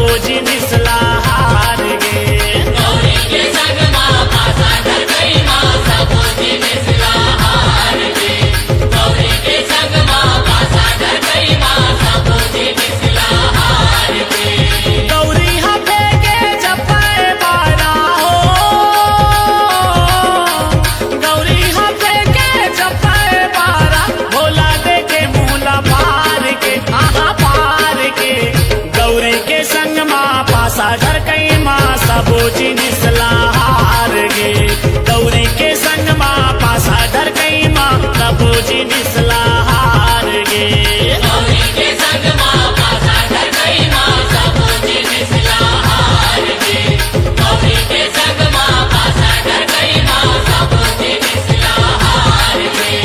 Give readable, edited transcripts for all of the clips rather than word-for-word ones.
सबोजी निसला हार गे। गौरी के संग माँ पासा धर गई माँ सबोजी निसला हार गे। गौरी के संग माँ पासा धर गई माँ सबोजी निसला हार गे। गौरी हफे के जपे बारा हो, गौरी हफे के जपे बारा, भोला देखे मूला पार के, आहा पार के। गौरी के संग माँ पासा धर कई माँ सबोजी निसला हार गे। गौरी के संग माँ पासा धर कई माँ सबोजी निसला हार गे। गौरी के संग माँ पासा धर गई माँ सबोजी निसला हार गे। गौरी के संग माँ पासा धर गई माँ सबोजी निसला हार गे।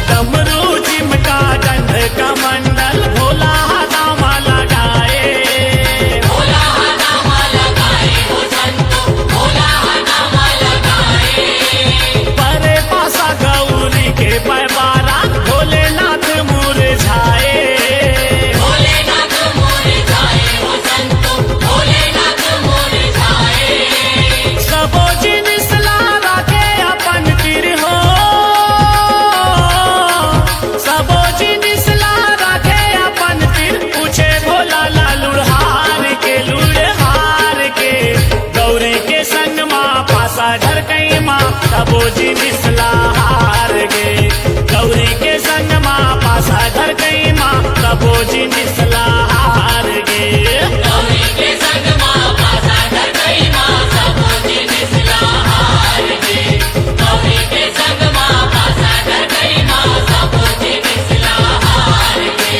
डमरू चिमटा दंड कमंडल, भोला दामा लगाए। भोला नामा लगाए हो संतो, भोला नामा लगाए। परे पासा गौरी के पैबारा, भोलेनाथ मुरझाए। भोलेनाथ मुरझाए हो संतो, भोलेनाथ मुरझाए। सबोजी निसला राखे अपन तीर हो, सबोजी निसला राखे अपन तीर, पूछे भोला लुढ़हार के, लुढ़हार के। गौरी के संग माँ पासा धर कई माँ सबोजी निसला हार गे। गौरी के संग माँ पासा धर कई माँ सबोजी निसला हार गे। गौरी के संग माँ पासा धर गई माँ सबोजी निसला हार गे। गौरी के संग माँ पासा धर गई माँ सबोजी निसला हार गे।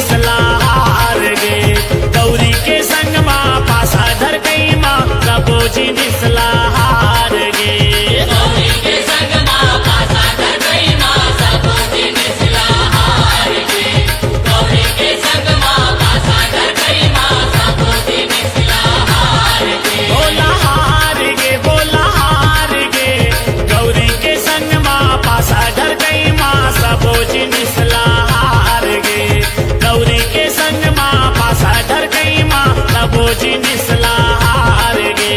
निसलाहार गे गौरी के संग माँ पासा धर कई माँ सबोजी निसलाहार गे गौरी के संग माँ पासा धर गई माँ सबोजी निसलाहार गे गौरी के संग माँ पासा धर गई माँ सबोजी निसलाहार गे बोला हार गे गौरी के संग माँ पासा धर गई माँ सबोजी निसलाहार गे गौरी के संग माँ पासा धर गई माँ सबोजी निसलाहार गे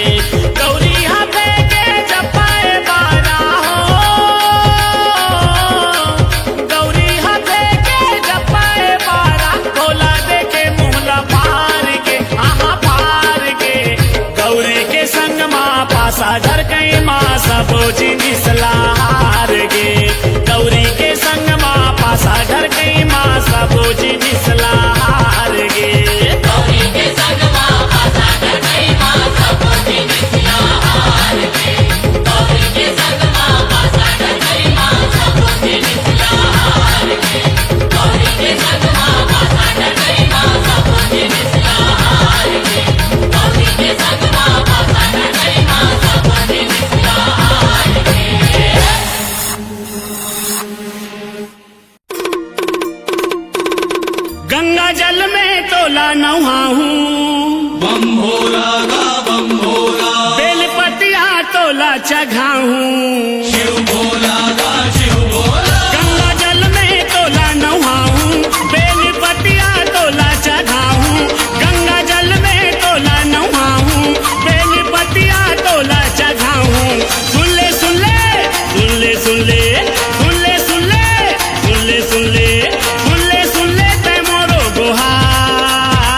गौरी हथे के जपाए बारा हो गौरी हथे के जपाए बारा भोला देखे मुहला फार के आहा फार के गौरी के संग माँ पासा धर गई माँ सबोजी निसलाहार गे गौरी के संग माँ पासा धर गई माँ सबोजी निसलाहार गे गौरी के संग माँ पासा धर गई माँ सबोजी निसलाहार गे गौरी के संग माँ पासा धर गई माँ सबोजी निसलाहार गे गौरी के संग माँ पासा धर गई माँ सबोजी निसलाहार गे गौरी के संग माँ पासा धर गई माँ सबोजी निसलाहार गे गंगा जल में तोला नहाऊं बम भोला गा बम भोला बेलपतिया तोला चघाऊं शिव भोला गा शिव भोला गंगा जल में तोला नहाऊं बेलपतिया तोला चघाऊं गंगा जल में तोला नहाऊं बेलपतिया तोला चघाऊं सुन ले सुन ले सुन ले सुन ले सुन ले सुन ले सुन ले सुन ले सुन ले सुन ले ते मोरो गुहार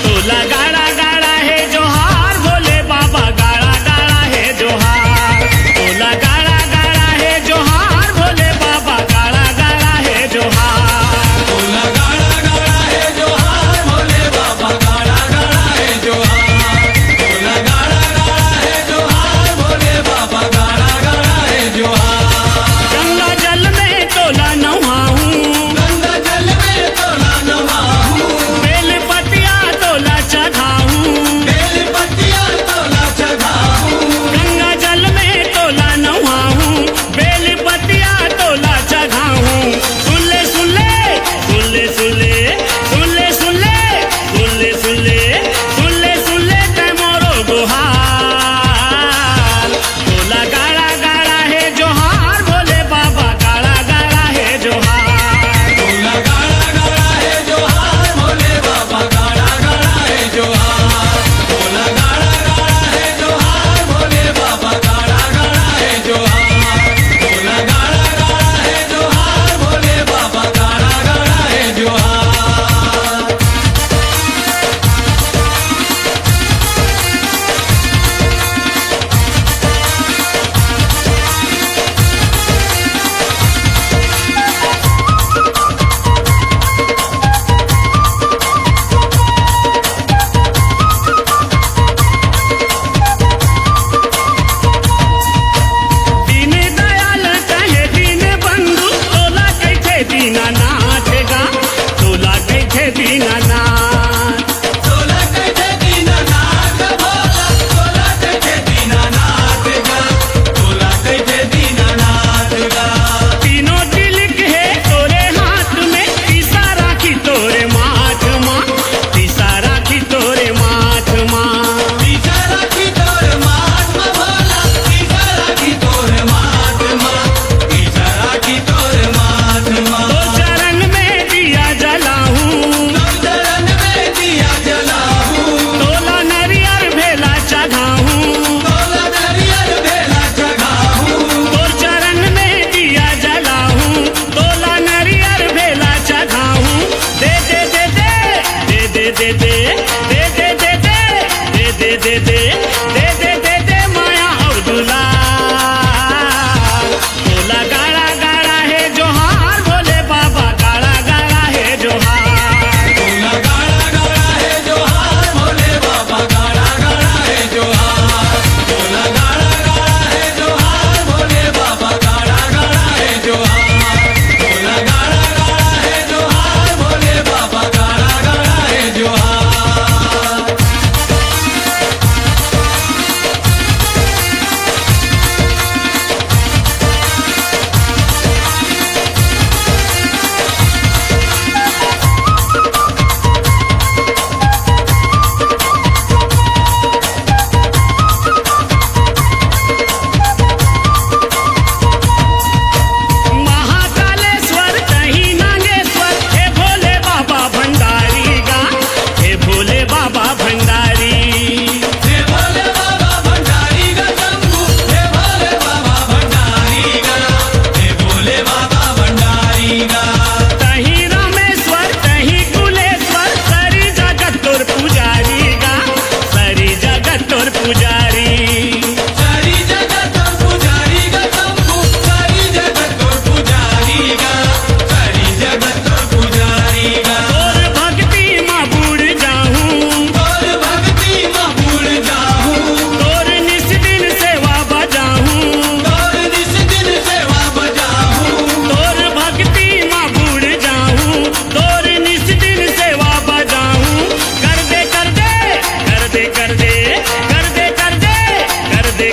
तोला गाड़ा गाड़ा है जोहार भोले बाबा गाड़ा गाड़ा है जोहार तोला गाड़ा गाड़ा है जोहार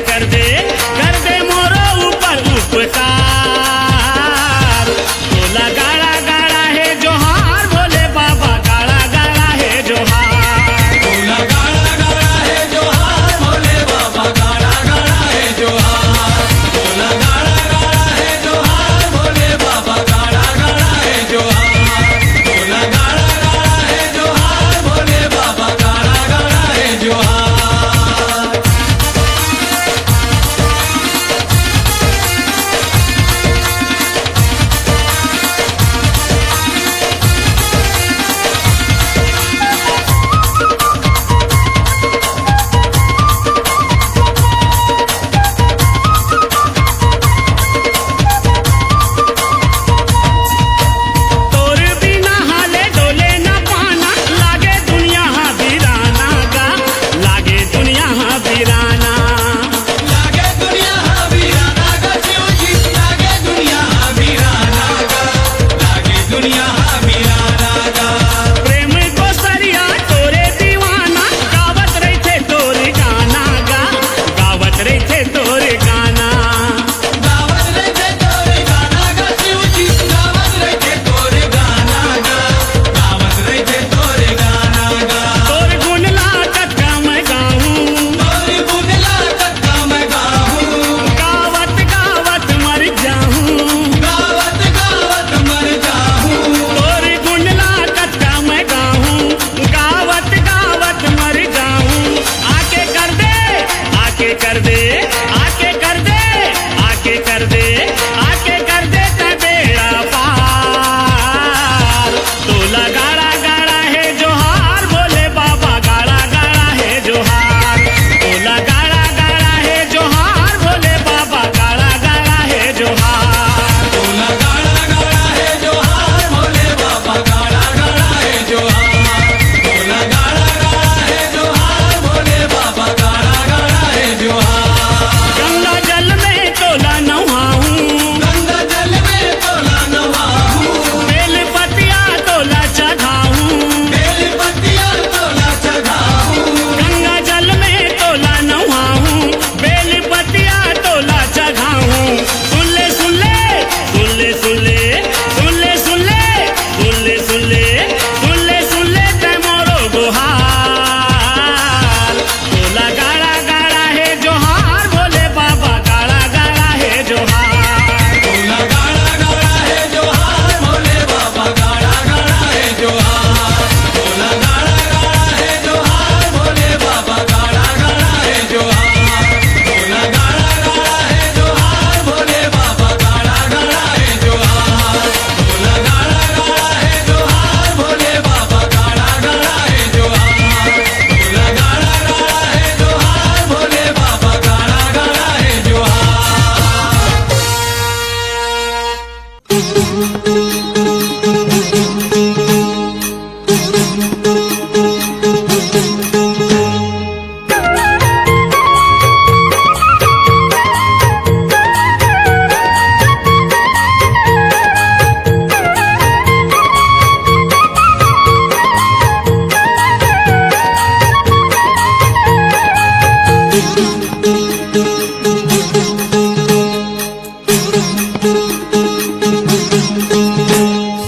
कर दे मोरो ऊपर उपकार। तोला गाड़ा गाड़ा है जोहार भोले बाबा, गाड़ा गाड़ा है जोहार। तोला गाड़ा गाड़ा है जोहार भोले बाबा, गाड़ा गाड़ा है जोहार। तोला गाड़ा गाड़ा है जोहार भोले बाबा, गाड़ा गाड़ा है जोहार। तोला गाड़ा गाड़ा है जोहार भोले बाबा, गाड़ा गाड़ा है जोहार। तोर बिना हाले डोले न पाना, लागे दुनिया हाँ वीराना गा, लागे दुनिया हाँ वीराना। लागे दुनिया हाँ वीराना गा शिव जी, लागे दुनिया हाँ वीराना गा, लागे दुनिया हाँ वीराना गा। प्रेम को सरिया तोरे दीवाना, गावत रहते तोरे गाना गा, गावत रहते तोरे गाना। गावत रहते तोरे गाना गा शिव जी, गावत रहते तोरे गाना गा, गावत रहते तोरे गाना गा। तोर गुण लागत का मैं गाऊं, तोरे गुण लागत का मैं गाऊं, गावत गावत मर जाऊं। गावत गावत मर जाऊं। तोर गुण लागत का मैं गाऊं, गावत गावत मर जाऊं। आके कर दे आके कर दे आके कर दे आके कर दे आके कर दे ते बेड़ा पार। तोला गाड़ा गाड़ा है जोहार भोले बाबा, गाड़ा गाड़ा है जोहार। तोला गाड़ा गाड़ा है जोहार भोले बाबा, गाड़ा गाड़ा है जोहार। तोला गाड़ा गाड़ा है जोहार भोले बाबा, गाड़ा गाड़ा है जोहार। तोला गाड़ा गाड़ा है जोहार भोले बाबा, गाड़ा गाड़ा है जोहार। गंगा जल में तोला नहाऊं, गंगा जल में तोला नहाऊं, बेल पतिया तोला चढ़ाऊं। बेल पत्तियां तोला चढ़ाऊं। गंगा जल में तोला नहाऊं, बेल पतिया तोला चढ़ाऊं। सुन ले सुन ले सुन ले सुन ले सुन ले सुन ले सुन ले सुन ले सुन ले सुन ले ते मोरो गुहार। तोला गाड़ा गाड़ा है जोहार भोले बाबा, गाड़ा गाड़ा है जोहार। तोला गाड़ा गाड़ा है जोहार भोले बाबा, गाड़ा गाड़ा है जोहार। तोला गाड़ा गाड़ा है जोहार भोले बाबा, गाड़ा गाड़ा है जोहार। तोला गाड़ा गाड़ा है जोहार भोले बाबा, गाड़ा गाड़ा है जोहार। तोला गाड़ा गाड़ा है जोहार भोले बाबा, गाड़ा गाड़ा है जोहार। तोला गाड़ा गाड़ा है जोहार भोले बाबा, गाड़ा गाड़ा है जोहार।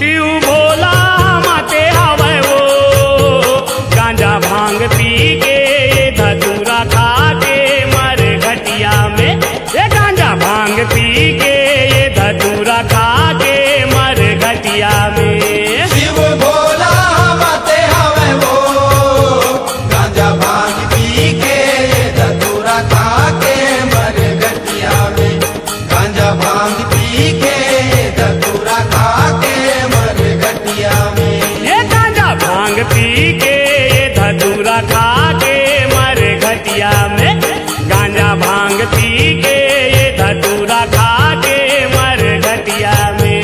शिव भोला माते आवे वो, गांजा भांग पी के धतूरा खा के मर घटिया में। ये गांजा भांग पी के धतूरा खा के मर घटिया में। शिव भोला माते हवे वो, गांजा भांग पी के धतूरा खा के मर गटिया में। गांजा भांग पी के धतूरा खा के मर गटिया में। ये गांजा भांग पी के धतूरा खा के मर घटिया में। गांजा भांग पी के धतूरा खा के मर घटिया में।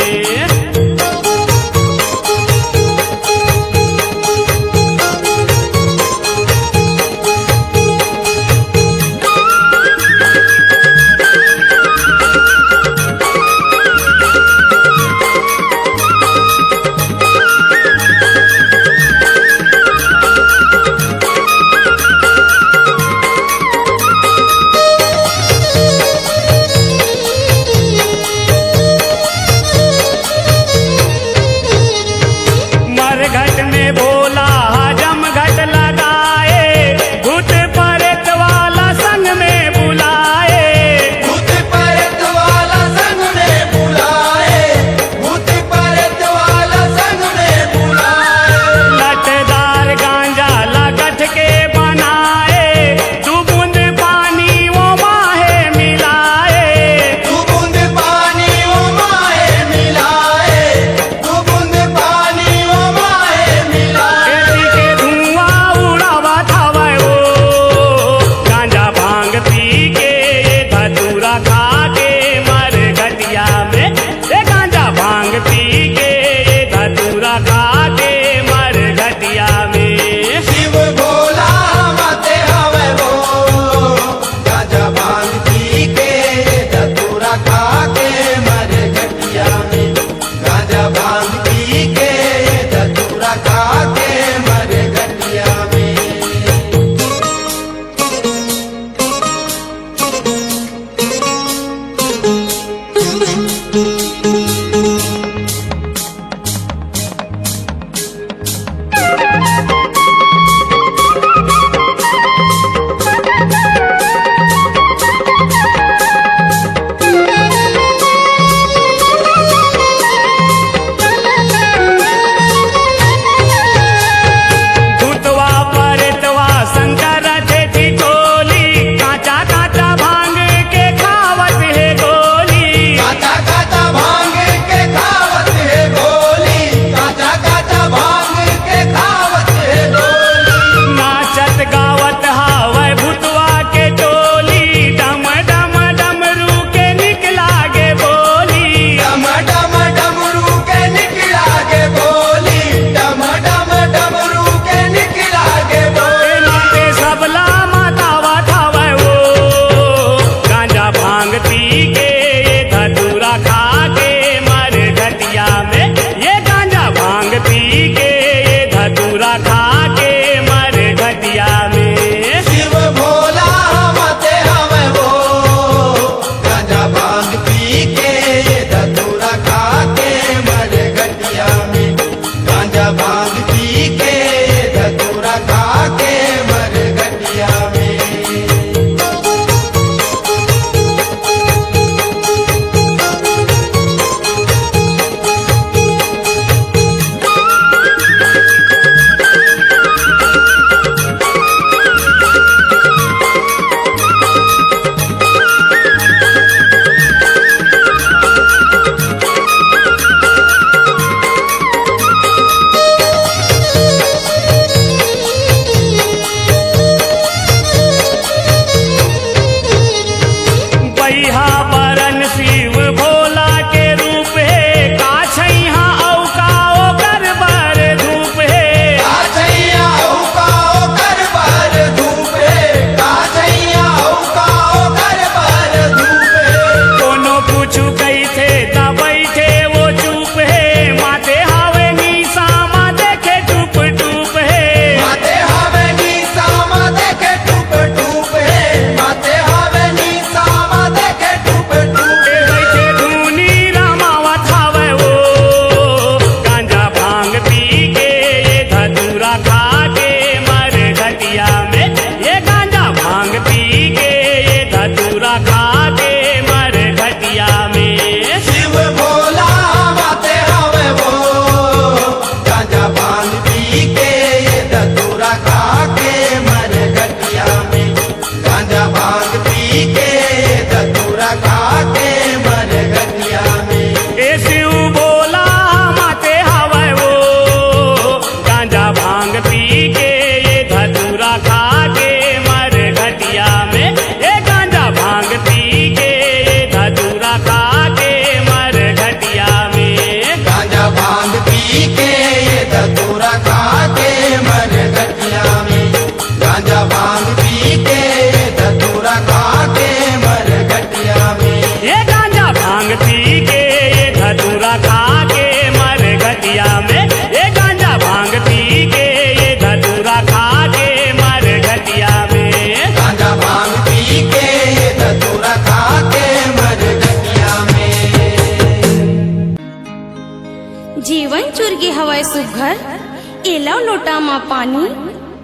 दुर्गे हवाए सुघर एलाव लोटा मा पानी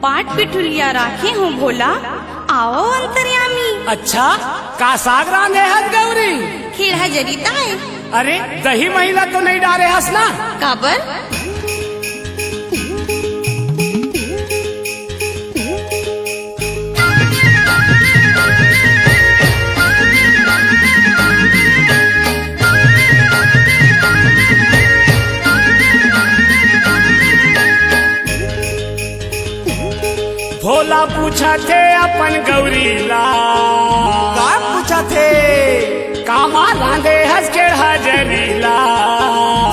पाट पिठुलिया राखे हो भोला आओ अंतर्यामी। अच्छा का साग रांधे हस गौरी? खीर है जरीता है। अरे दही महिला तो नहीं डाले हस ना? काबर भोला पूछा थे अपन गौरी ला का पूछा थे कामा रांधे हस के हजरीला।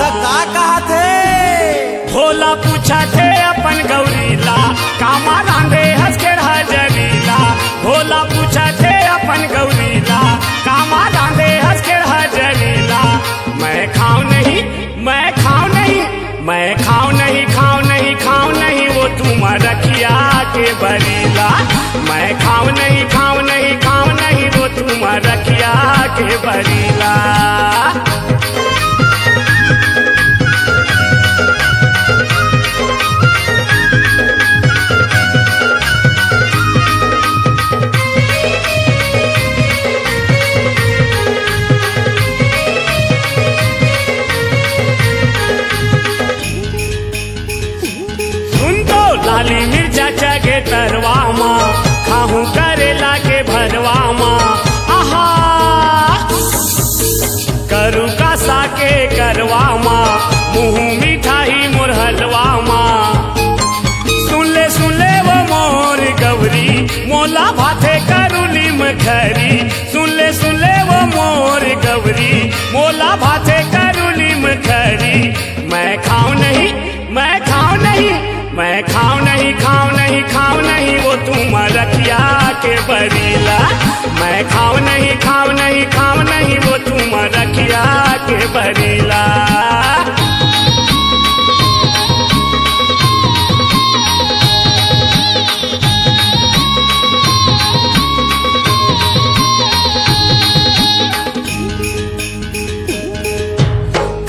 तो का कहा थे भोला पूछा थे अपन गौरी ला कामा रांधे हस के हजरीला। भोला पूछा थे अपन गौरी ला कामा रांधे हस के हजरीला। मैं खाऊं नहीं मैं खाऊं नहीं मैं खाऊं नहीं खाऊं नहीं खाऊं नहीं वो तुम रखिया के बरीला। मैं खाऊं नहीं खाऊं नहीं खाऊं नहीं वो तुम रखिया के बरीला। लाली मिर्चा चगे तरवामा खाहू करेला के भरवामा। आहा करू का साके करवामा मुँह मिठाई मोर हलवामा। सुन ले वो मोर गौरी मोला भाथे करुली मखरी। सुन ले वो मोर गौरी मोला भाथे करुली मखरी। मैं खाऊं नहीं मैं खाऊं नहीं मैं खाऊं नहीं खाऊं नहीं खाऊं नहीं वो तुम रखिया के बरीला। मैं खाऊं नहीं खाऊं नहीं खाऊं नहीं वो तुम रखिया के बरीला।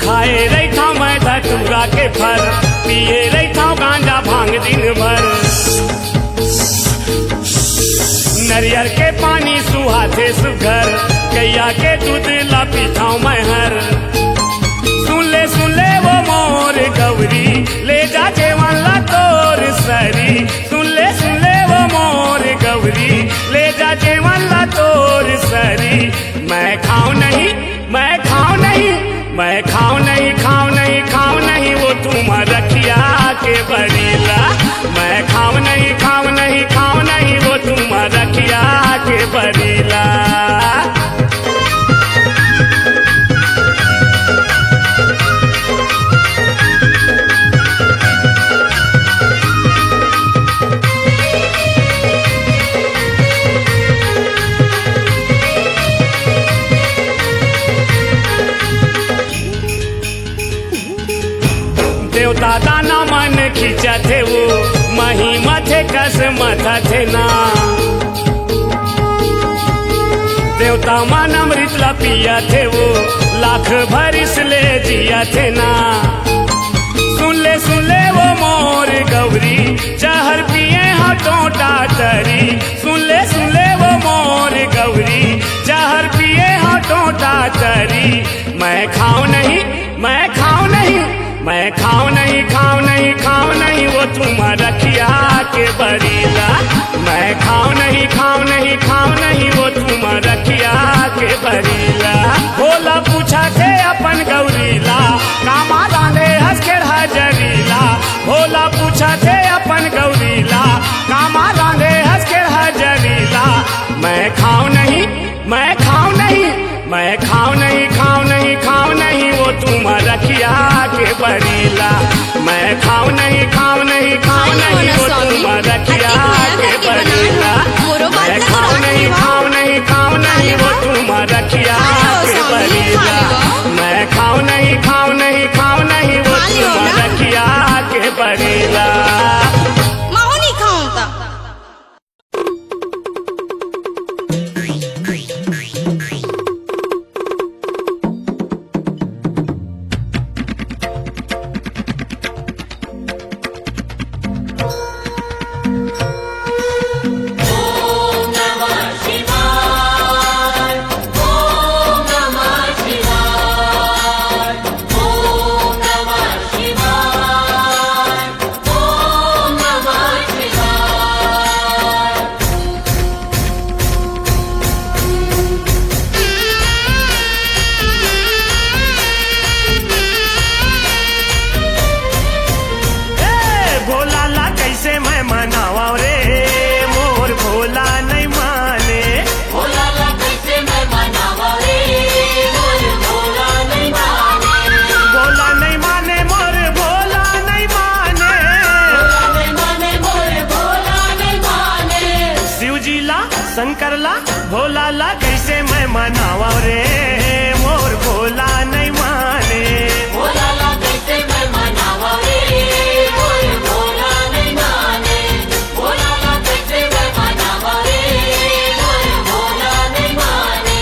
खाए रही था मैं धतूरा के फल पिए रही था गांजा भांग दिन भर। नरियर के पानी सुहाते सुघर गैया के दूध ला पीता मैं हर। सुन ले वो मोर गौरी ले जा जेवन ला तोर सरी। सुन ले वो मोर गौरी ले जा जेवन ला तोर सरी। मैं खाऊं नहीं मैं खाऊं नहीं मैं खाऊं नहीं खाऊं नहीं खाऊं नहीं वो तुम रखिया के बरीला। मैं खाऊं नहीं खाऊं नहीं खाऊं नहीं वो तुम रखिया के बरीला। देवता दाना मन खींचा थे वो महिमा थे कस मथा थे ना। देवता मन अमृत ला पिया थे वो लाख भरिस ले जिया थे ना। सुन ले वो मोर गौरी जहर पिए हाँ टोटा तरी। सुन ले वो मोर गौरी जहर पिए हाँ टोटा तरी। मैं खाऊं नहीं मैं खाऊं नहीं मैं खाऊं नहीं खाऊं नहीं खाऊं नहीं वो तुम रखिया के बरीला। मैं खाऊं नहीं खाऊं नहीं खाऊं नहीं वो तुम रखिया के बरीला। भोला पूछा थे अपन गौरीला कामा रांधे हंस के हजरीला। भोला पूछा थे अपन गौरीला कामा रांधे हंस के हजरीला। मैं खाऊं नहीं मैं खाऊं नहीं मैं खाऊं नहीं खाऊं नहीं खाऊं नहीं वो तुम रखिया के बरीला। मैं खाऊं नहीं खाऊं नहीं खाऊं नहीं वो तुम रखिया के बरीला। मैं खाऊं नहीं खाऊं नहीं खाऊं नहीं वो तुम रखिया के बरीला। मैं खाऊं नहीं खाऊं नहीं खाऊं नहीं वो तुम रखिया के बरीला। माहो नहीं खाऊं ता मनावा रे मोर भोला नहीं माने। भोला ला कैसे मैं मनावा रे मोर भोला नहीं माने। भोला ला कैसे मैं मनावा रे मोर भोला नहीं माने।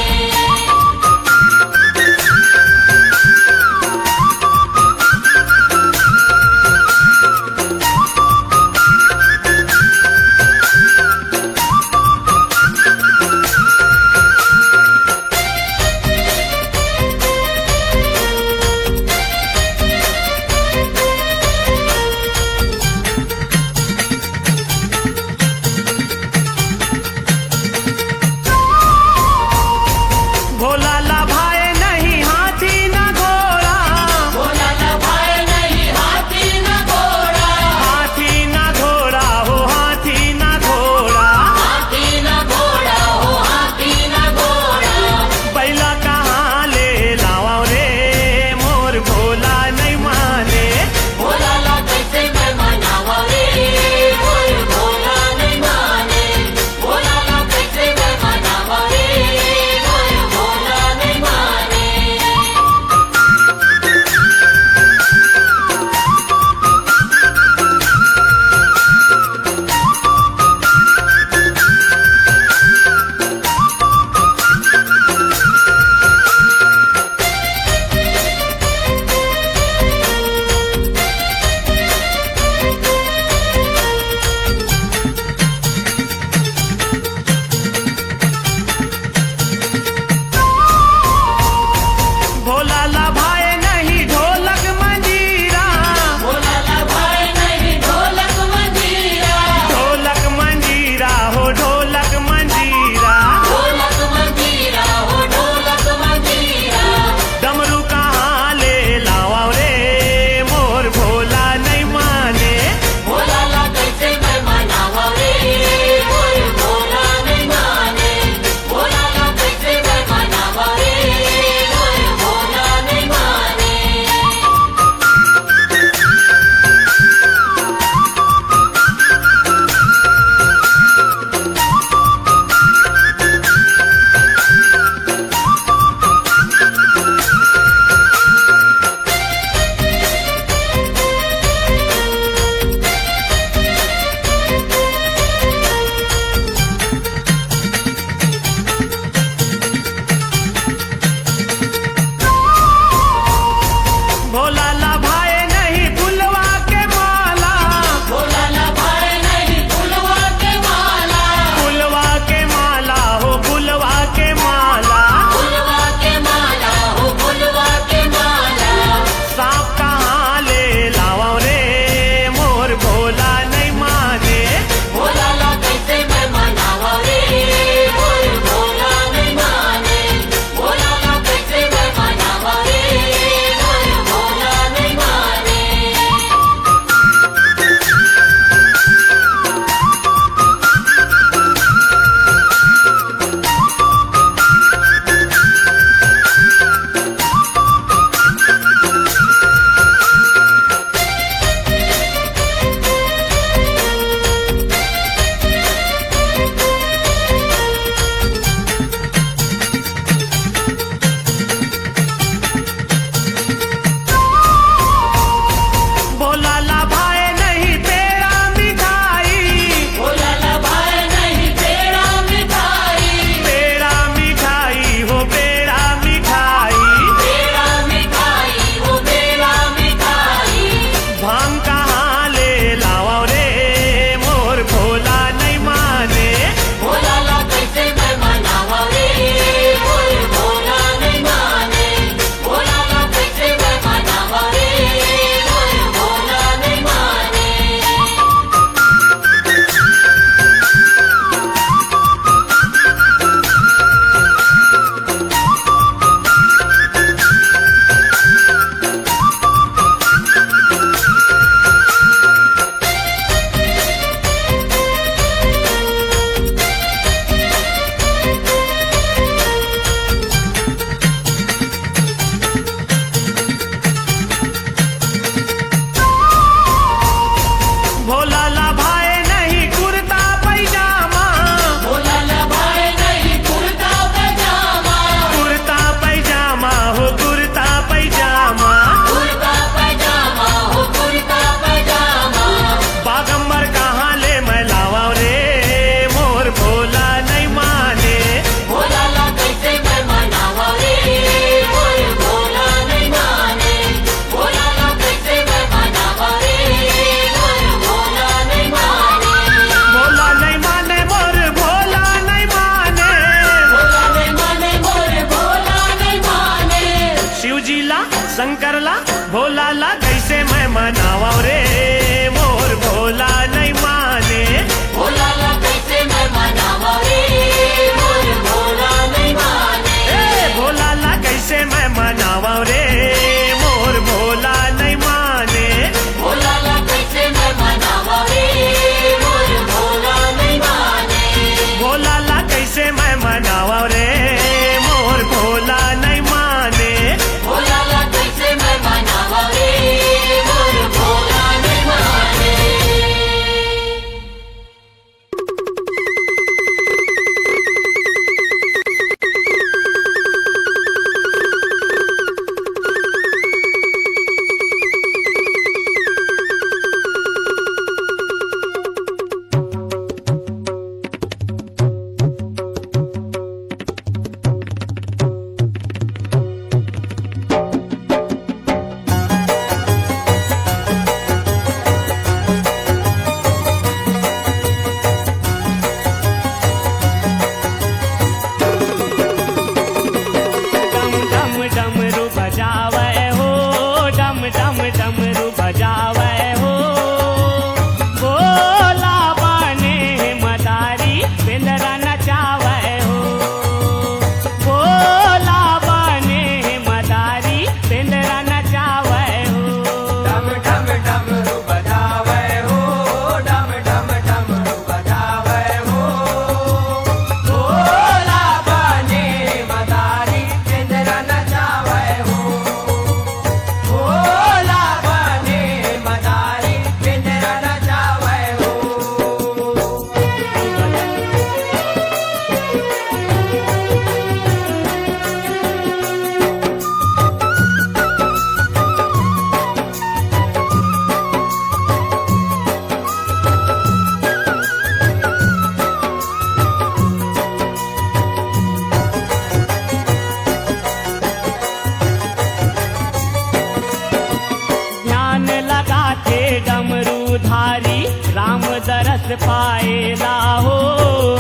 पाएला हो।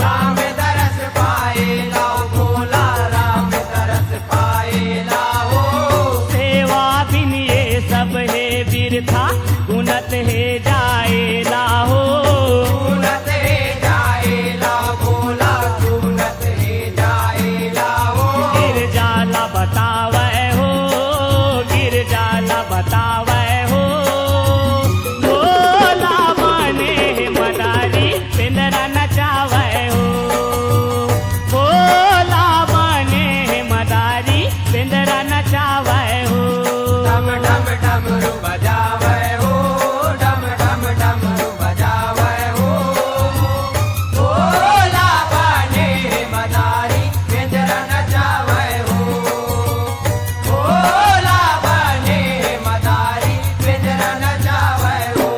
राम तरस पाएला भोला, राम तरस पाएला हो। सेवा बिन ये सब है बिरथा, गुनत है जाएला हो। सुनत है जाएला भोला, सुनत है जाएला हो। गिर जाला बतावे हो, गिर जाला बतावे हो। भोला बने मदारी पिंजरा नचावे हो। भोला बने मदारी पिंजरा नचावे हो। डम डम डमरू बजावे हो, डम डम डमरू बजावे हो। भोला बने मदारी पिंजरा नचावे हो। भोला बने मदारी पिंजरा नचावे हो।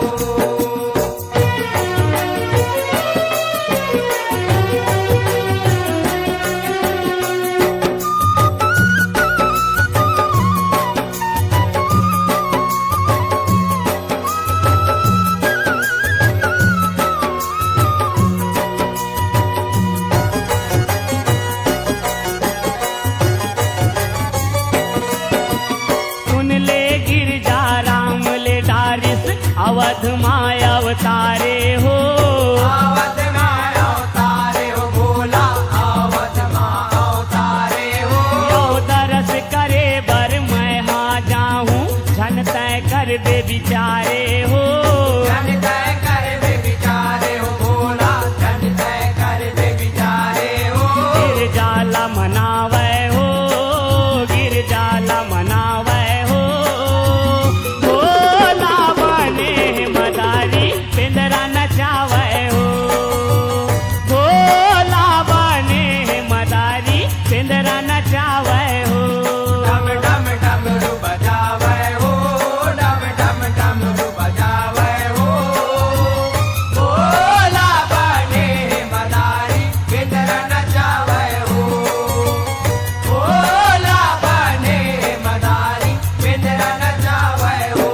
सुन ले गिरजा राम ले डारिस, अवध माय अवतारे हो। आवत माँ अवतारे हो भोला, आवत माँ अवतारे हो। यो दरस करे बर मैं हाँ जाऊं, झन तय कर दे बिचारे हो। जन तय कर दे बिचारे हो भोला, जन तय कर दे बिचारे हो। गिर जाला मनावे हो, गिर जाला मनावे हो। भोला बने मदारी पिंजरा नचावे हो। भोला बने मदारी पिंजरा नचावे हो। डम डम डमरू बजावे हो, डम डम डमरू बजावे हो। भोला बने मदारी पिंजरा नचावे हो। भोला बने मदारी पिंजरा नचावे हो।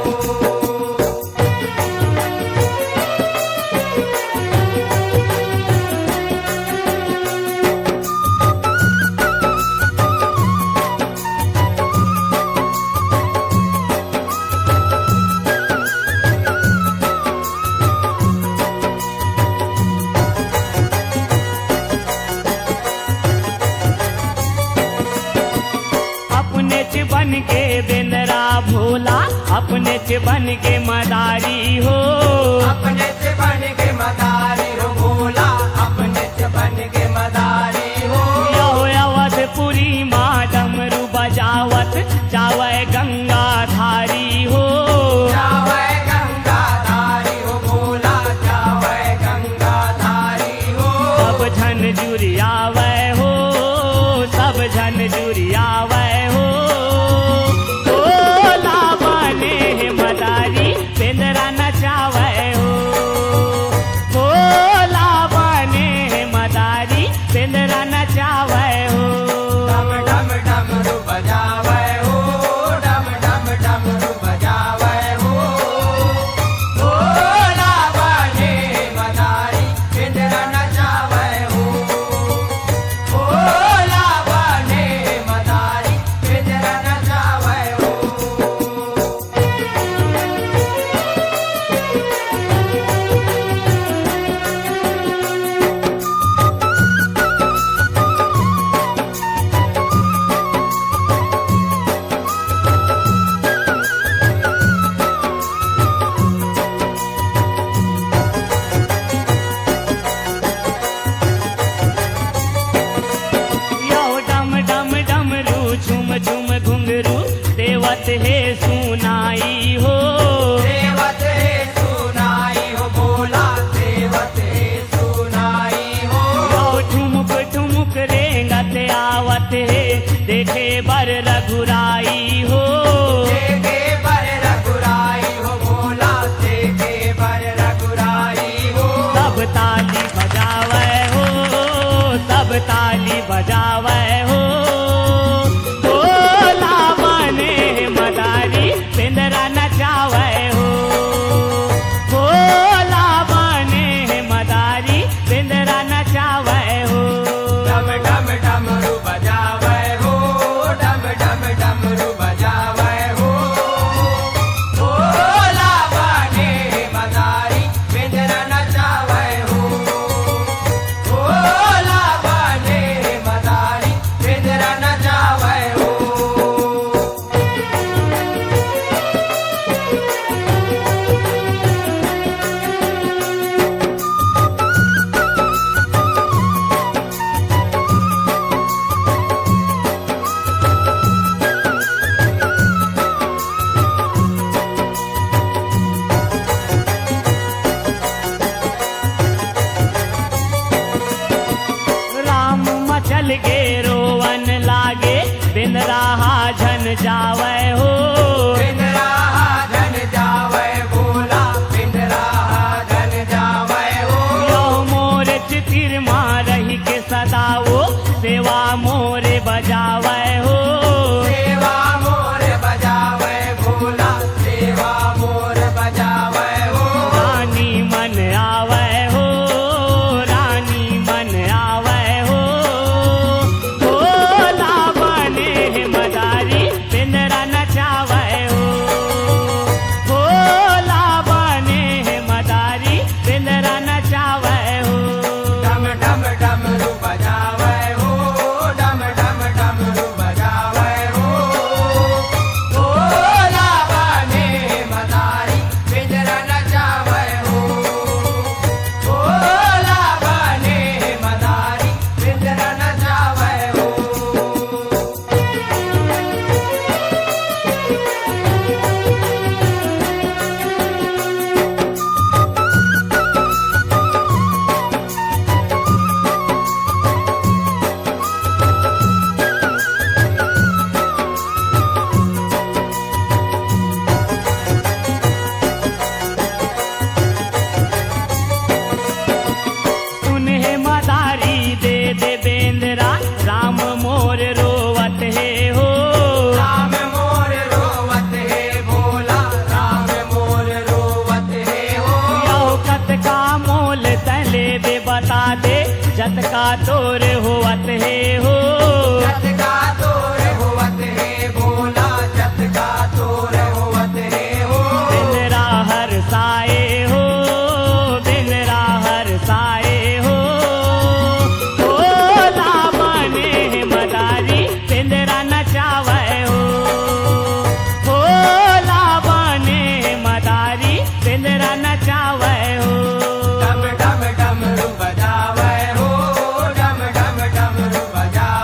अपने च बन के बेनरा भोला, अपने च बन के मदारी हो। अपने से बन के मदारी हो भोला, अपने से बन के मदारी हो। यो अवधपुरी माँ डमरू बजावत, जावे गंगा धारी हो। जावे गंगा धारी हो भोला, जावे गंगा धारी हो। सब झन जुरियावे हो, सब झन जुरियावे हो। भोला बने मदारी पिंजरा नचावे हो। भोला बने मदारी पिंजरा नचावे हो। डम डम डमरू बजावे हो, डम डम डमरू बजावे हो। भोला बने मदारी पिंजरा नचावे हो। भोला बने मदारी पिंजरा नचावे हो। यो डम डम डमरू झुम झुम घुंघरू, देवत है सुनाई हो। देवत है सुनाई हो भोला, देवत है सुनाई हो। यो ठुमुक ठुमुक रेंगत आवत है, देखे बर रघुराई हो। देखे बर रघुराई हो भोला, देखे बर रघुराई हो। सब ताली बजावे हो, सब ताली बजावे हो। भोला बने मदारी पिंजरा नचावे हो। भोला बने मदारी जावे हो। पिंजरा धन जावे भोला, पिंजरा धन जावे हो। यो मोर चितिर माँ रही के सदा वो सेवा मोरे बजावे हो। सेवा मोर बजावे भोला, सेवा मोर बजावे हो। रानी मन आवे हो, रानी मन आवे हो। भोला बने मदारी पिंजरा नचावे हो। भोला बने मदारी पिंजरा नचावे हो। डम डम डमरू बजावे हो, डम डम डमरू बजावे हो। भोला बने मदारी पिंजरा नचावे हो। भोला बने मदारी पिंजरा नचावे हो। उन्हें मदारी दे दे बेंदरा, राम मोर रोवत है हो। राम मोर रोवत है भोला, राम मोर रोवत है हो। यो कत का मोल तले दे बता दे, जत का तोर होवत है हो। जत का तोर होवत है भोला, जत का तोर होवत है हो। बिनरा हर साए हो, बिनरा हर साए हो। भोला बने मदारी पिंजरा नचावे हो। भोला बने मदारी पिंजरा नचावे हो। डम डम डमरू बजावे हो, डम डम डमरू बजावे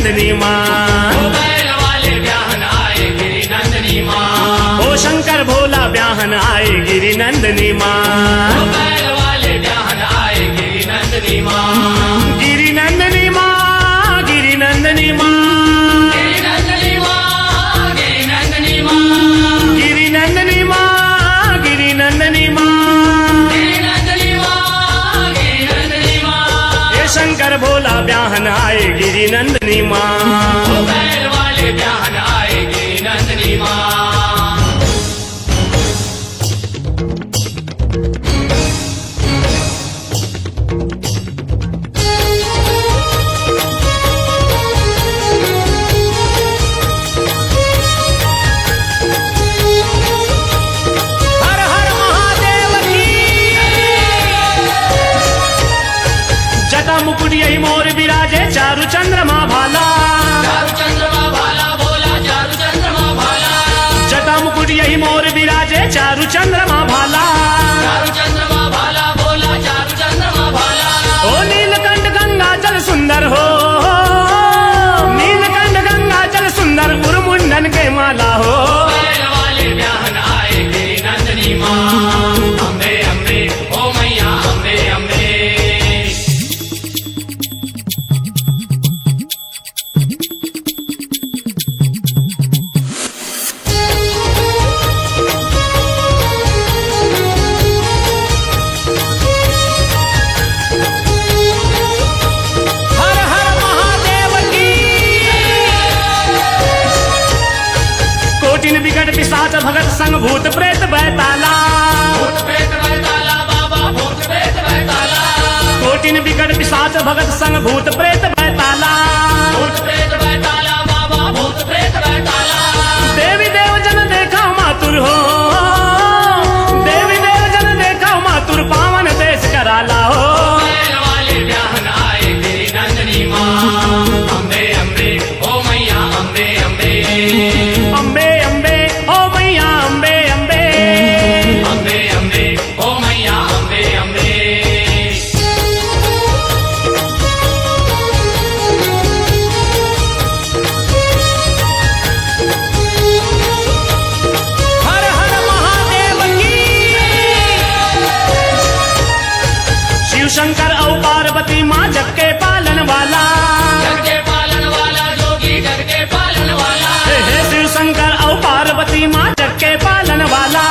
नंदनी माँ। बैल वाले ब्याहन आए गिरी नंदनी माँ। ओ शंकर भोला ब्याहन आए गिरी नंदनी माँ। बैल वाले ब्याहन आए गिरी नंदनी माँ। गिरी नंदनी माँ, गिरी नंदनी माँ, गिरी नंदनी माँ, गिरी नंदनी माँ। गिरी नंदनी माँ, गिरी नंदनी माँ। गिरी नंदनी माँ, गिरी नंदनी माँ। ये शंकर भोला ब्याहन आए गिरी नंदनी माँ। बैल वाले ब्याहन आए गिरी नंदनी माँ। हर हर महादेव की। जटा मुकुट यही मोर विराजे चारु चंद्रमा भाला। चारु चंद्रमा भाला बोला चारु चंद्रमा भाला। जटा मुकुट यही मोर विराजे चारु चंद्रमा भाला। चारु चंद्रमा भाला बोला चारु चंद्रमा भाला। ओ नीलकंठ गंगा जल सुंदर हो, नीलकंठ गंगा जल सुंदर उर्मुंडन के माला हो। बैल वाले ब्याहन आए गिरी नंदनी माँ। अम्बे अम्बे ओ मैया अम्बे अम्बे। हर हर महादेव की। कोटिन विकट पिशाच भगत संग भूत प्रेत बैताला। भूत प्रेत बैताला बाबा भूत प्रेत बैताला। कोटिन विकट पिशाच भगत संग भूत प्रेत बैताला। भूत प्रेत बैताला बाबा भूत प्रेत बैताला। देवी देव जन देखा मातुर हो, देवी देव जन देखा मातुर पावन देश कराला हो। बैल वाले ब्याहन आए गिरी नंदनी माँ। अम्बे अम्बे ओ मैया अम्बे अम्बे। अम्बे अम्बे ओ मैया अम्बे अम्बे। अम्बे अम्बे ओ मैया अम्बे अम्बे। हर हर महादेव की। शिव शंकर और पार्वती माँ जग के पालन वाला। जग के पालन वाला जोगी जग के पालन वाला। हे शिव शंकर और पार्वती माँ जग के पालन वाला।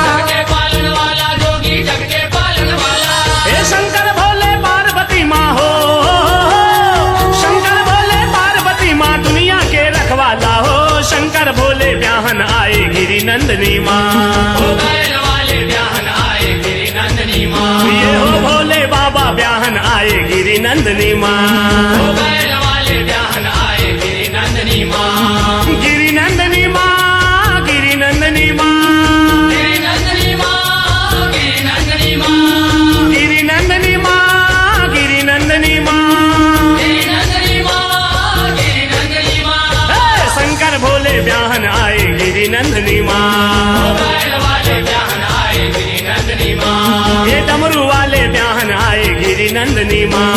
जग के पालन वाला जोगी जग के पालन वाला। हे शंकर भोले पार्वती माँ हो, शंकर भोले पार्वती माँ दुनिया के रखवाला हो। शंकर भोले ब्याहन आए गिरी नंदनी माँ। बैल वाले ब्याहन आए गिरी नंदनी माँ। ये हो भोले बाबा ब्याहन आए गिरी नंदनी माँ। बैल वाले ब्याहन आए गिरी नंदनी माँ। गिरी नंदनी माँ, गिरी नंदनी माँ, गिरी नंदनी माँ, गिरी नंदनी माँ। गिरी नंदनी माँ, गिरी नंदनी माँ। गिरी नंदनी माँ, गिरी नंदनी माँ। हे शंकर भोले ब्याहन आए गिरी नंदनी माँ। बैल वाले ब्याहन आए गिरी नंदनी माँ। ये डमरू वाले ब्याहन आए गिरी नंदनी माँ।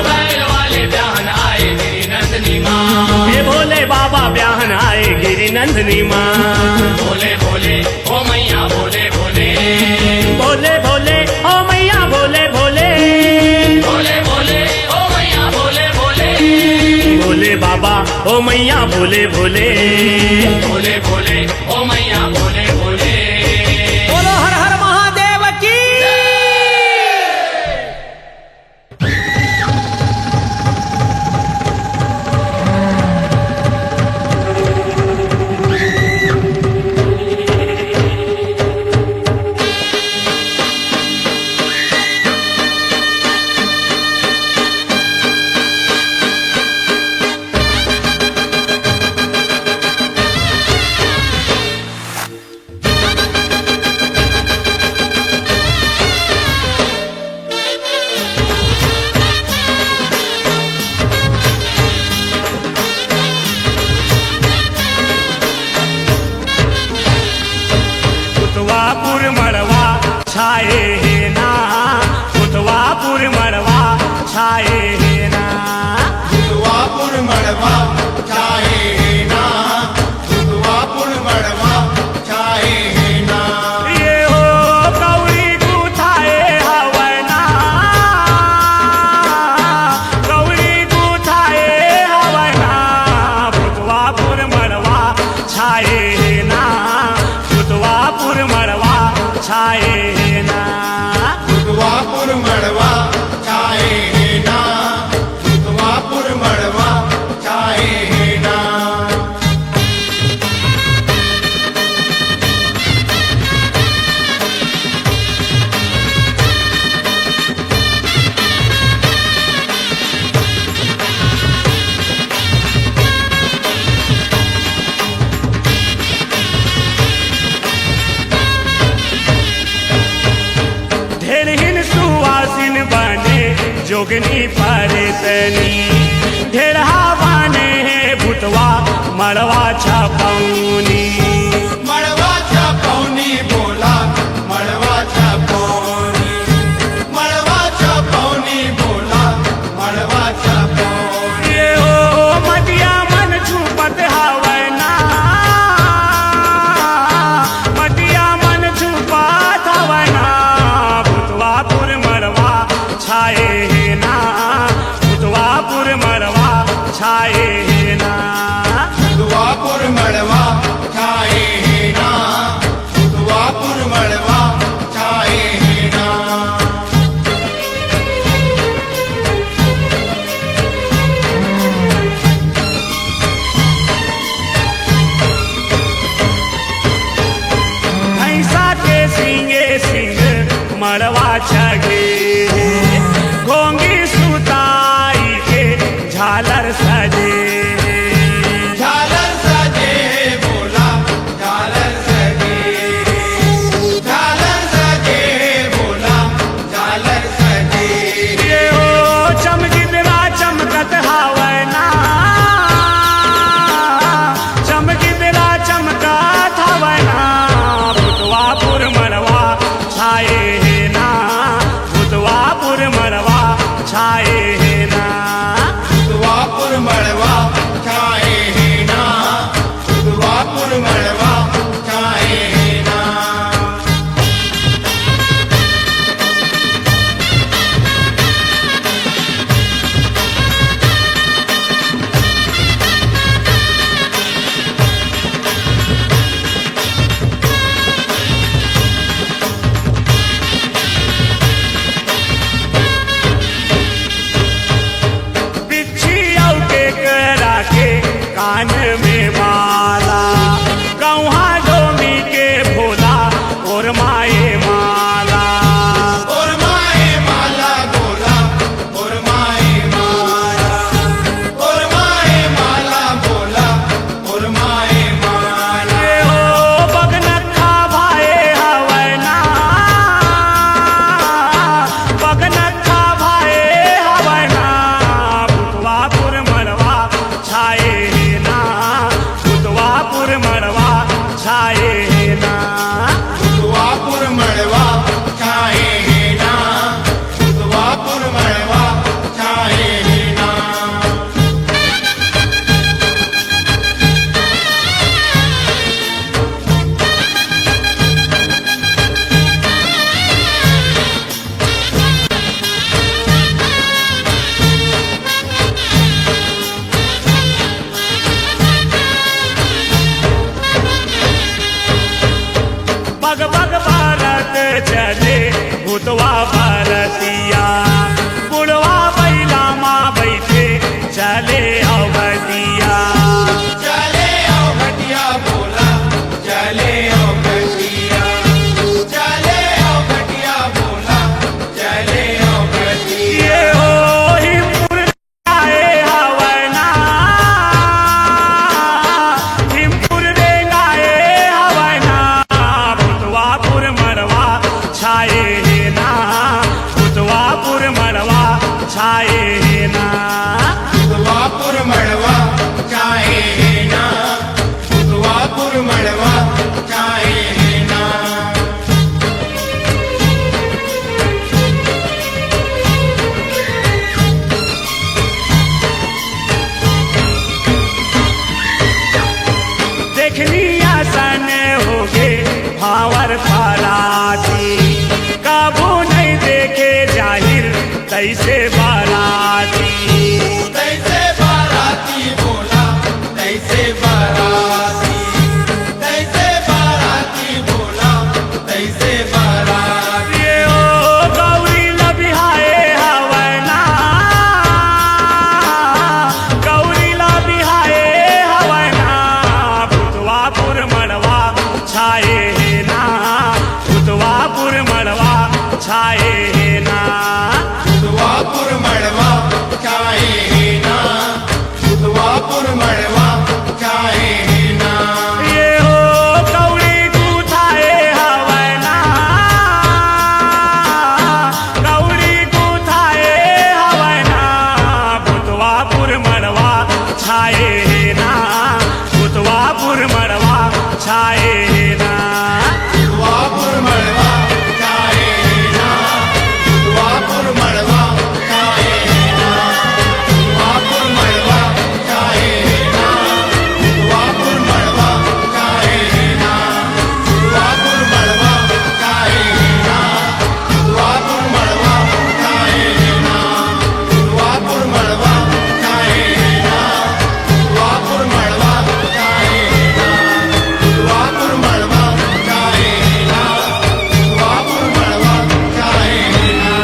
बैल वाले ब्याहन आए गिरी नंदनी माँ। ये भोले बाबा ब्याहन आए गिरी नंदनी माँ। भोले भोले ओ मैया भोले भोले। भोले भोले ओ मैया भोले भोले। भोले भोले ओ मैया भोले भोले। भोले बाबा ओ मैया भोले भोले। भोले भोले ओ मैया भोले भोले। बोलो हर हर महादेव की। छाए है ना, उतवापुर मड़वा छाए है ना। उतवापुर मड़वा जोगनी परतनी ढेरहा बाने भूतवा मड़वा छपौनी मड़वा छपौनी बोला मड़वा छपौनी मड़वा छपौनी बोला मड़वा छपौनी ये हो मटिया मन छुपत हवना मटिया मन छुपत हवना भूतवापुर मड़वा छाए ना भूतवापुर मड़वा छाए ना दुआपुर मड़वा छाए ना दुआपुर मड़वा छाए ना भैंसा के सिंगे सिंग मड़वा छगे घोंगी सुताई के झालर सजे झालर सजे बोला झालर सजे झालर सजे बोला झालर सजे ये हो चमगिदरा चमकत हवना चमगिदरा चमकत हवना भूतवापुर मड़वा छाए ना भूतवापुर मड़वा छाए ना दुआपुर मड़वा छाए ना दुआपुर मड़वा छाए ना बिच्छी औके करा के कान में माला गौहा डोमी के भोला और माए माला और माए माला बोला और माए माला और माए माला बोला और माए माला ये हो बगनखा भाए हवना बगनखा भाए हवना भूतवापुर मड़वा छाए ना भूतवापुर मड़वा छाए ना दुआपुर मड़वा छाए ना दुआपुर मड़वा छाए ना बग बग भारत चले भूतवा भारतिया बुढ़वा बैला माँ बैठे चले अवधिया चले आओ घटिया बोला चले आओ घटिया चले आओ घटिया बोला चले आओ घटिया ये हो हिमपुर आए हवना हिमपुर रे गाए हवना भूतवापुर मड़वा छाए ना भूतवापुर मड़वा छाए ना दुआपुर मड़वा छाए ना दुआपुर मड़वा छाए ना देखनी आसन होगे भावर फराती काबू नहीं देखे जाहिर तैसे बाराती तैसे बाराती बोला तैसे बाराती तैसे बाराती बोला तैसे बाराती ये ओ गौरी लबिहाए हवना गौरी लबिहाए हवना भूतवापुर मड़वा छाए ना भूतवापुर मड़वा छाए ना दुआपुर मड़वा छाए ना। दुआपुर मड़वा छाए ना, दुआपुर मड़वा छाए ना, दुआपुर मड़वा छाए ना, दुआपुर मड़वा छाए ना, दुआपुर मड़वा छाए ना, दुआपुर मड़वा छाए ना, दुआपुर मड़वा छाए ना, दुआपुर मड़वा छाए ना, दुआपुर मड़वा छाए ना, दुआपुर मड़वा छाए ना।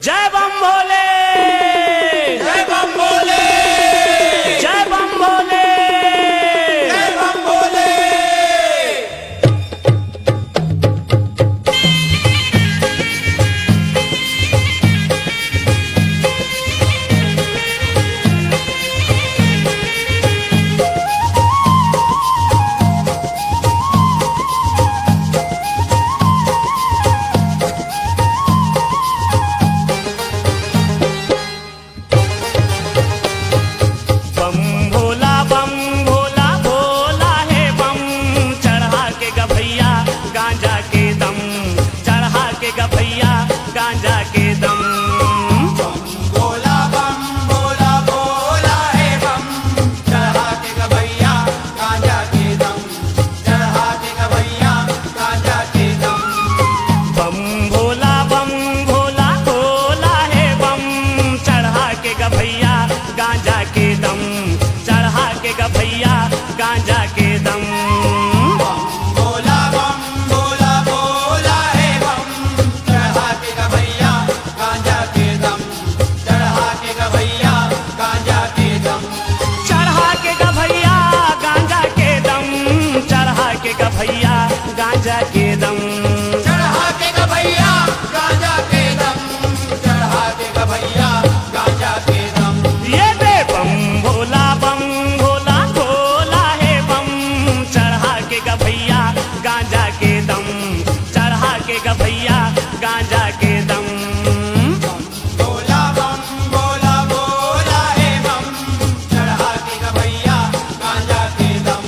जय बम भोले, जय बम भोले, जय बम भोले। जय बम भोले। बम भोला भोला है बम, चढ़ा के गभैया गांजा के दम, चढ़ा के गभैया गांजा के दम। भोला बम भोला है बम, चढ़ा के गभैया गांजा के दम, चढ़ा के गभैया गांजा के दम। बम भोला है बम, चढ़ा के गभैया गांजा के दम, चढ़ा के गभैया गांजा के दम। भोला बम भोला है बम, चढ़ा के गभैया गांजा के दम, चढ़ा के गभैया गांजा के दम। चढ़ा के गभैया गांजा के दम, चढ़ा के गभैया गांजा के दम। चढ़ा के गभैया गांजा के दम, चढ़ा के गभैया गांजा के दम। ये बे बम भोला है बम, चढ़ा के गभैया गांजा के दम, चढ़ा के गभैया गांजा के दम। भोला बम भोला है बम, चढ़ा के गभैया गांजा के दम,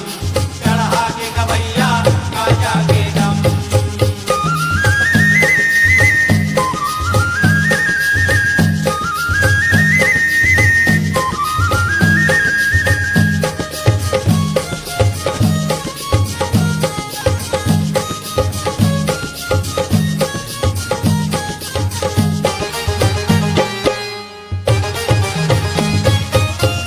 चढ़ा के गभैया गांजा के दम।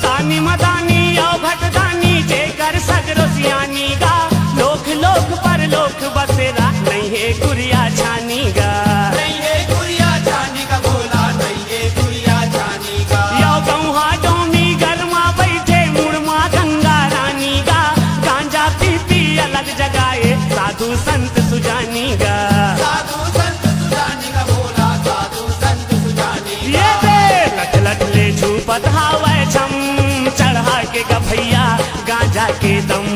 तानी मदानी औघट दानी, जेकर सगरो सियानी गा, लोक लोक पर लोक बसेरा, नहीं है गुरिया छानी गा। नहीं है गुड़िया छानी का भोला, नहीं है गुड़िया छानी का। यो गौहा डोमी गरमा बैठे मुड़मा गंगा रानी गा, गांजा पी अलग जगाए साधु संत सुजानी गा। साधु संत सुजानी का भोला, साधु संत सुजानी का। ये बे लट लट ले झूपत हावै छम, चढ़ा के गभैया गांजा के दम,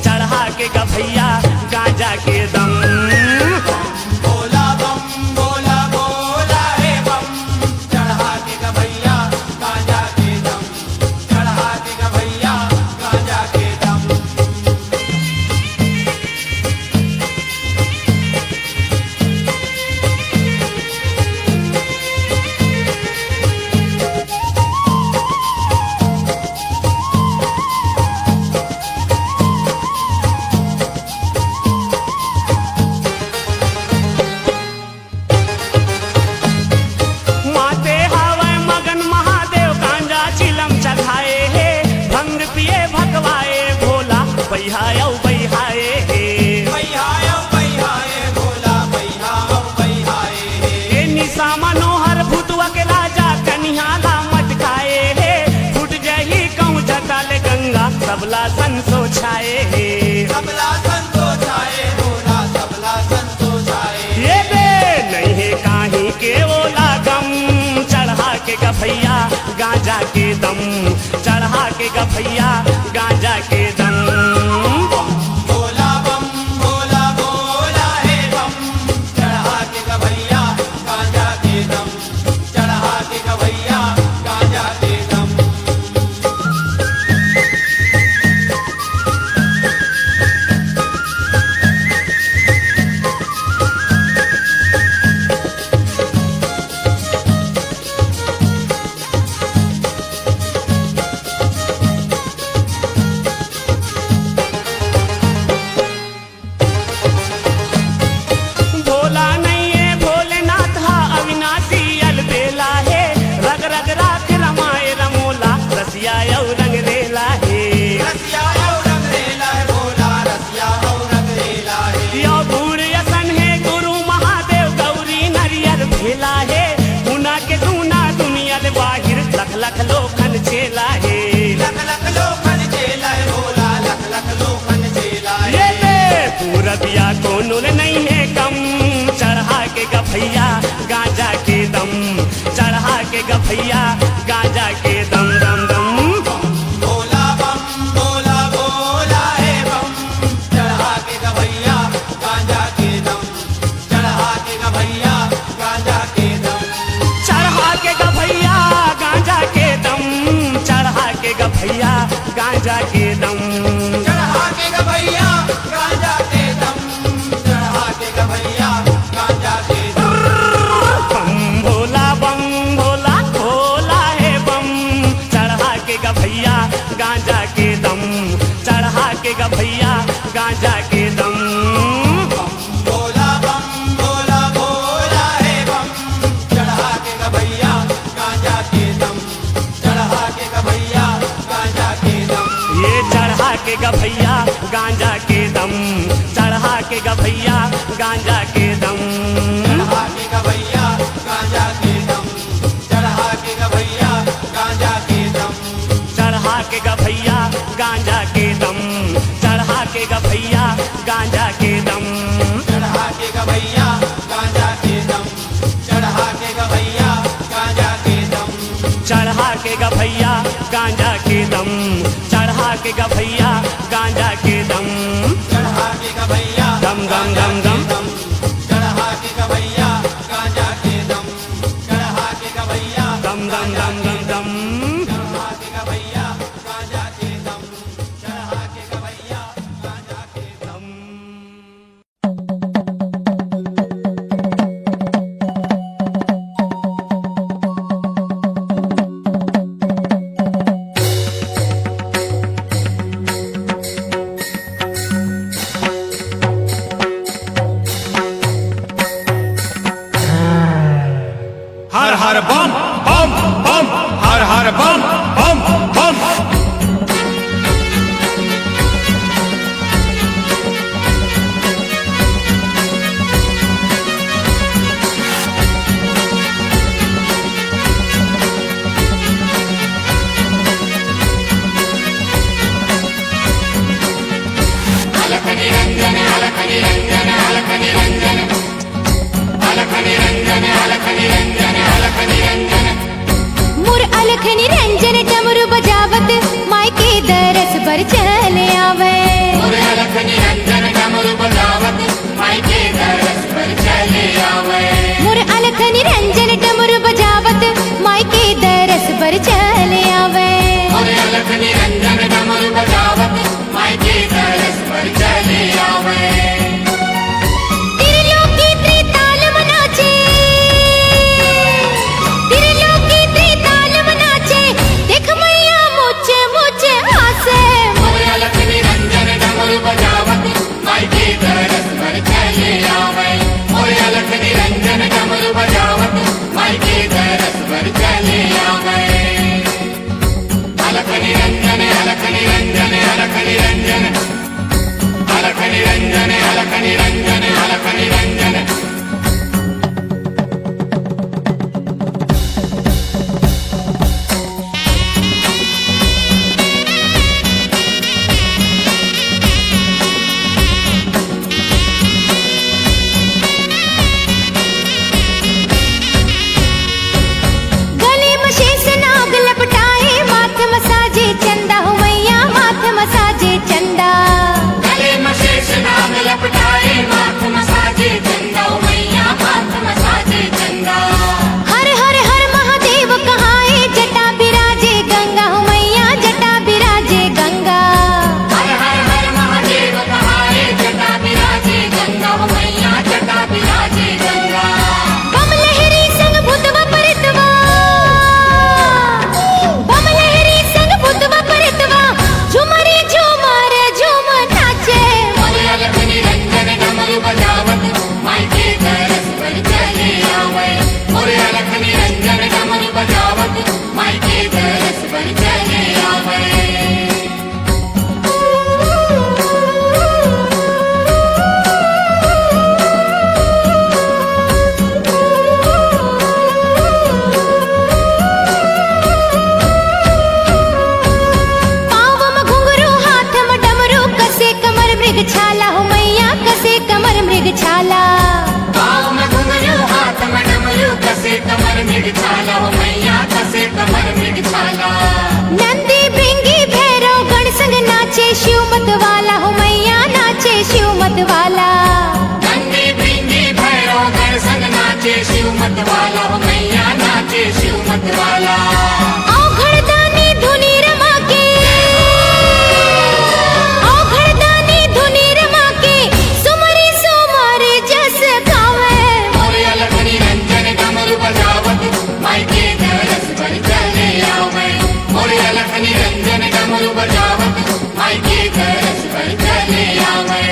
चढ़ा के गभैया गांजा के दम। भोला बम भोला है बम, चढ़ा के गभैया गांजा के दम, चढ़ा के गभैया गांजा के दम। माते हावै मगन महादेव, गांजा चिलम चढ़ाए हे, भंग पिए भगवाए भोला, बैहायौ बैहाए हे। बैहाए भोला, बैहाए ए निशा मनोहर भूतवा के राजा, कन्या ला मटकाए हे, फुट जही कहूँ जटाल गंगा, सबला संसो छाए हे। सबला संतोष आए भोला, सबला संतोष आए। ये बे नहीं है काही के ओला गम, चढ़ा के गभैया गांजा के दम, चढ़ा के गभैया गांजा के दम। भोला बम भोला है बम, चढ़ा के गभैया गांजा के दम, चढ़ा के गभैया गांजा के दम। लोखन चेला है लख लख लोखन चेला है भोला लख लख लोखन चेला है ये ले पूरबिया को नूल नहीं है कम चढ़ा के गभैया गांजा के दम चढ़ा के गभैया गांजा के दम दम दम भोला बम भोला भोला है बम चढ़ा के गभैया गांजा के दम चढ़ा के गभैया गांजा के दम चढ़ा के गभैया गांजा के दम चढ़ा के गभैया गांजा के दम चढ़ा के गभैया गांजा के दम चढ़ा के गभैया गांजा के दम बम भोला भोला है बम चढ़ा के गभैया गांजा के दम चढ़ा के गभैया गांजा के दम भोला बम भोला भोला है बम चढ़ा के गभैया गांजा के दम चढ़ा के गभैया गांजा के दम ये चढ़ा के गभैया गांजा के दम चढ़ा के गभैया गांजा के दम चढ़ा के गभैया गांजा के दम चढ़ा के गभैया गांजा के दम चढ़ा के गभैया गांजा के दम चढ़ा के गभैया गांजा के दम चढ़ा के गभैया गांजा के दम चढ़ा के गभैया गांजा के दम चढ़ा के गभैया गांजा के दम चढ़ा के गभैया गांजा के दम चढ़ा के गभैया दम दम दम दम चढ़ा के गभैया गांजा के दम चढ़ा के गभैया दम दम दम दम दम चढ़ा के गभैया गांजा के दम चढ़ा के गभैया गांजा के दम हर हर बम बम बम हर हर बम बम बम मुर अलख निरंजन डमरू बजावत माई के दरस पर चले आवे मुर अलख निरंजन डमरू बजावत माई के दरस पर चले आवे मुर अलख निरंजन डमरू बजावत माई के दरस पर चले आवे मुर अलख निरंजन डमरू बजावत माई के दरस पर चले आवे त्रिलोकी त्रिताल मनाचे त्रिलोकी त्रिताल मनाचे देख मैया मुझे मुझे हासे मुर हो मैया कसे कमर में छाला नंदी भृंगी भैरव गण संग नाचे शिव मत वाला हो मैया नाचे शिव मत वाला नंदी भृंगी भैरव गण संग नाचे शिव मत वाला हो मैया नाचे शिव मत वाला औघड़दानी धुनी रमा के औघड़दानी धुनी रमा के सुमरी सुमर जस गावे मोरे अलखनी रंजन डमरू बजावत माई के दरस पर चले आवे मोरे अलखनी रंजन डमरू बजावत माई के दरस पर चले आवे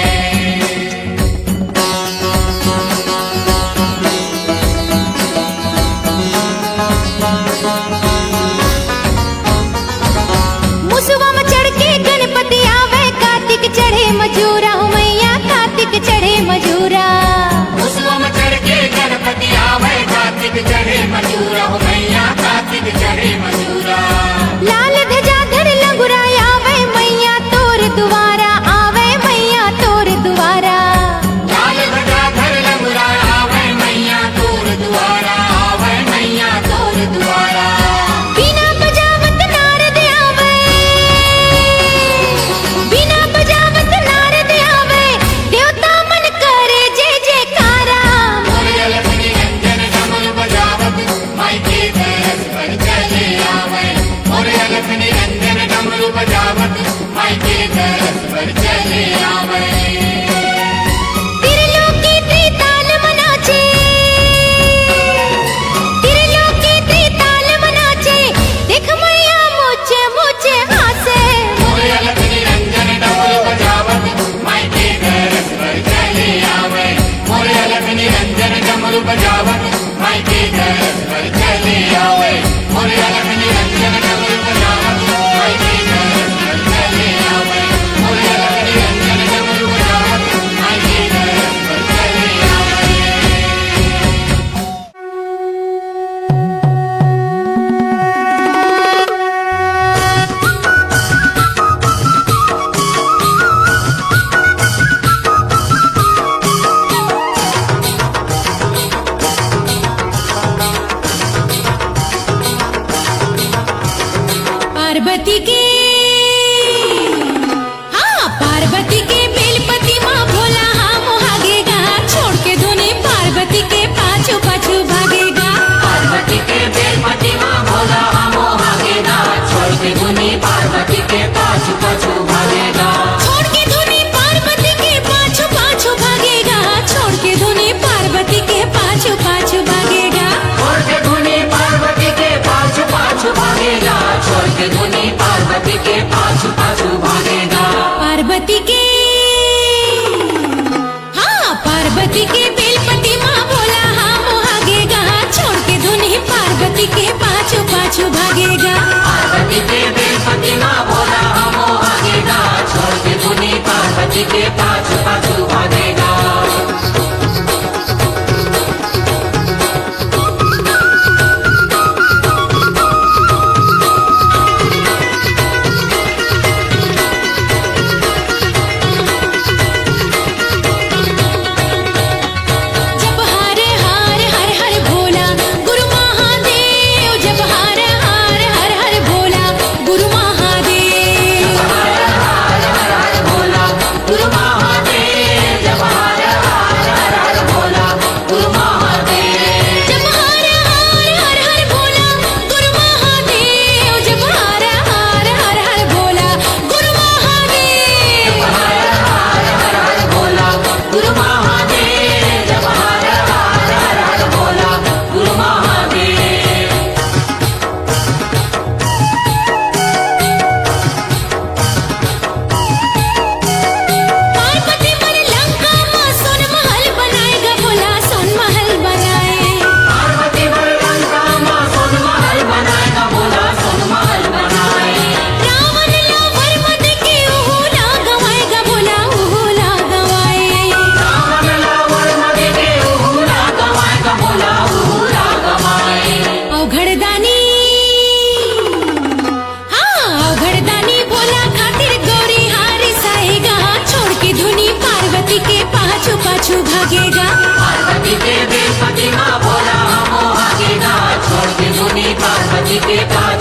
मुसवा में चढ़ के गणपति आवे कार्तिक चढ़े मजूरा हो मैया कार्तिक चढ़े मजूरा उसवा में चढ़ के गणपति आवे कार्तिक चढ़े मजूरा हो मैया कार्तिक चढ़े मजूरा लाल ध्वजा धर लंगुरा आवे मैया तोर दुआरा आवे मैया तोर दुआरा लाल ध्वजा धर लंगुरा आवे मैया तोर द्वारा आवे मैया तोर द्वारा बिना बजावत नारद आवे बिना बजावत नारद आवे देवता मन करे जय जयकारा मोरे अलखनी रंजन डमरू बजावत माई के दरस पर चले आवे मोरे अलखनी रंजन डमरू बजावत माई के दरस पर चले आवे त्रिलोकी त्रिताल मनाचे त्रिलोकी त्रिताल मनाचे देख मैया मुझे मुझे हासे मोरे अलखनी रंजन डमरू बजावत माई के दरस पर चले आवे मोरे अलखनी रंजन डमरू बजावत माई के दरस पर चले आवे मोरे अलखनी रंजन डमरू बजावत माई के दरस पर चले आवे मोरे अलखनी रंजन डमरू बजावत माई के दरस पर चले आवे पार्वती के हाँ पार्वती के बेलपति माँ भोला हाँ मोहागेगा छोड़ के धुनी पार्वती के पाछू पाछू भागेगा पार्वती के बेलपति माँ भोला हमो भागेगा छोड़ के धुनी पार्वती के पाछू पाछू भागेगा छोड़ के धुनी पार्वती के पाछू पाछू भागेगा छोड़ के धुनी पार्वती के पाछू पाछू भागेगा छोड़ के धुनी पार्वती के पाछू पाछू भागेगा छोड़ के धुनी पार्वती के पाछू पाछू भागेगा पार्वती के हाँ पार्वती के बेलपति माँ भोला हाँ मोहागेगा छोड़ के धुनी पार्वती के पाछू पाछू भागेगा पार्वती के बेलपति माँ भोला हमो भागेगा छोड़ के धुनी पार्वती के पाछू पाछू भागेगा जब हार हार हर हर भोला गुरु महादेव जब हार हार हर हर भोला गुरु महादेव भोला गुरु महादेव जब हार हार हर हर भोला गुरु महादेव जब हार हार हर हर भोला गुरु महादेव जब हार हार हर हर भोला गुरु महादेव भोला गुरु महादेव जब हार हार हर हर भोला गुरु महादेव पार्वती मन लंका माँ सोन महल बनाएगा भोला सोन महल बनाए पार्वती वर लंका माँ सोन महल बनाएगा भोला सोन महल बनाए रावण लावर मद के उहुला गवाएगा भोला उहुला गवाए रावण लावर मद के उहुला गवाएगा भोला उहुला गवाए औघड़दानी हाँ औघड़दानी भोला खातिर गौरी हारी साएगा छोड़ के धुनी पार्वती के पाछू पाछू भागेगा पार्वती के बेलपति माँ भोला हमो भागेगा छोड़ के धुनी महाकाली के पास